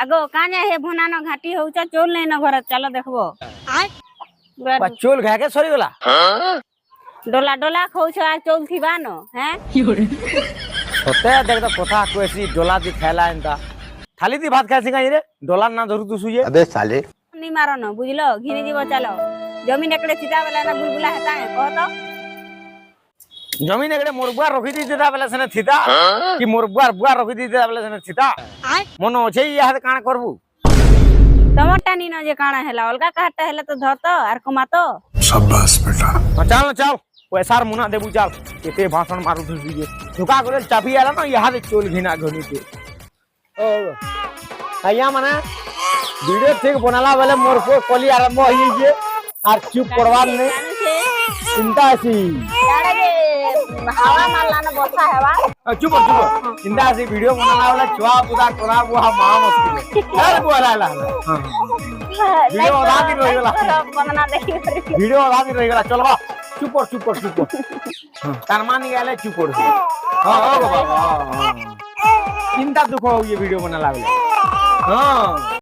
আগো কানে হে ভনানো ঘাটি হউছ চল নাই ন ঘর চলো দেখবো চুল ঘাকে সরি গলা ডোলা ডোলা খাউছ আর চল থিবা ন হ্যাঁ সতে দেখ তো কথা কইছি ডোলা দি খাইলা এনতা থালি দি ভাত খাইছি গাই রে ডোলার না ধরু তু সুয়ে अबे साले নি মারো ন বুঝলো ঘিনি দিব চলো জমিন একড়ে চিতা বেলা না বুলবুলা হেতা কহ তো জমিন একড়ে মোর বুয়া রখি দি দিতা বেলা সেনে থিতা কি মোর বুয়া রখি দি দিতা বেলা সেনে থিতা মন আছে ইয়া হাতে কাণ করবু তোমারটা নিন যে কাଣା হেলা অলগা কাহারটা হেলা তো ধর তো আর কমা তো शाबाश बेटा চল না চল পয়সার মুনা দেবু চল কেতে ভাষণ মারু তু সুয়ে ঢুকা করে চাপি আলা না ইয়া হাতে চুল ঘিনা ঘনিতে ও আইয়া মানে ভিডিও ঠিক বনালা বেলে মোর কো কলি আরম্ভ হই যে আর চুপ করবার নেই চিন্তা আছি হাওয়া মারলা না বর্ষা হেবা চুপ চিন্তা আছি ভিডিও বনালা বেলে ছুয়া পুদা করা বুয়া মা মুশকিল আরে বুয়া লালা ভিডিও আধা দিন রই গলা বন্দনা দেখি ভিডিও আধা দিন রই গলা চল বা চুপ কর তার মানে গেলে চুপ কর হ্যাঁ ও বাবা চিন্তা দুঃখ হই ভিডিও বনালা বেলে হ্যাঁ